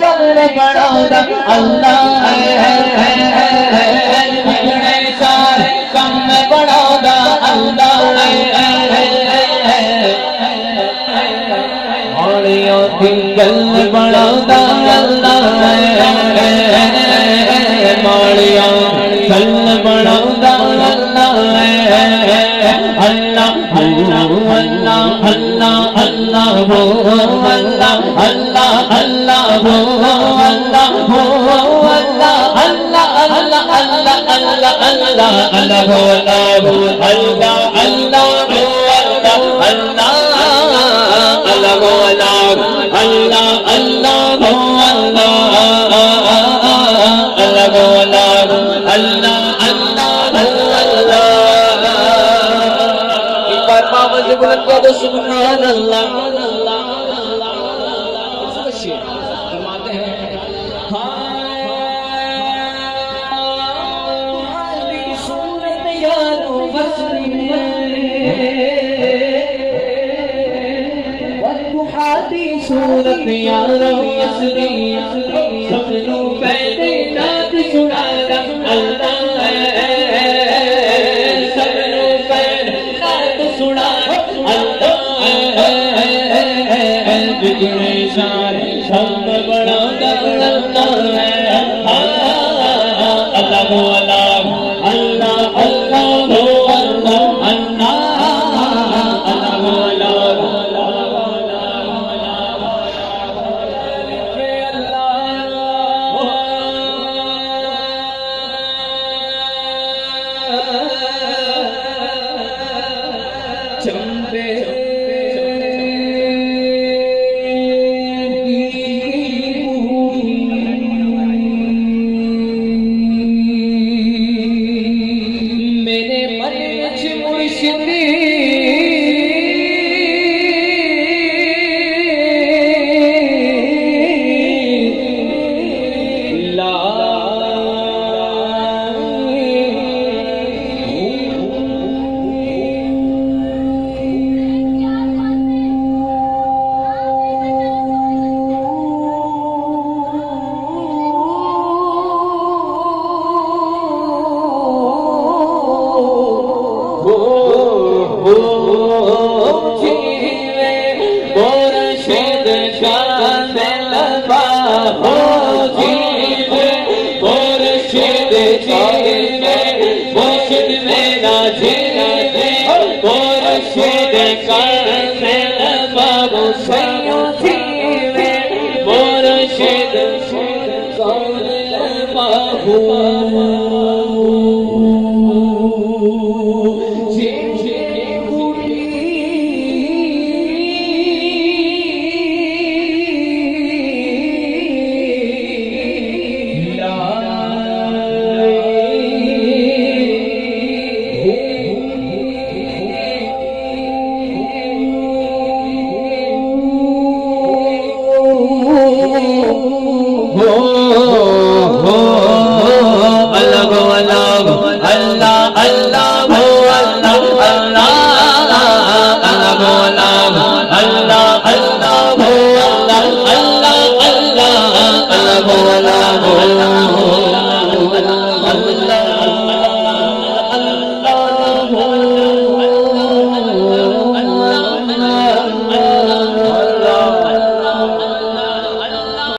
شر بڑھاؤدا اللہ بگڑے سارے کم بڑھاؤدا اللہ موڑیوں دل بڑھاؤدا اللہ موڑیوں دل بڑھاؤدا اللہ اللہ اللہ اللہ اللہ ہو اللہ اللہ اللہ ہو اللہ ہو اللہ اللہ اللہ اللہ اللہ اللہ اللہ ہو اللہ اللہ اللہ ہو اللہ اللہ ہو اللہ اللہ اللہ ہو اللہ اللہ ہو اللہ اللہ اللہ آواز بلند کرو سبحان اللہ فرماتے ہیں ہاں صورت یارو بسری والمحادی صورت یارو بسری سبنو پہلے نات سنانا اللہ بگڑے سارے سب بڑھاؤدا اللہ اللہ اللہ اللہ اللہ اللہ چمبے اللہ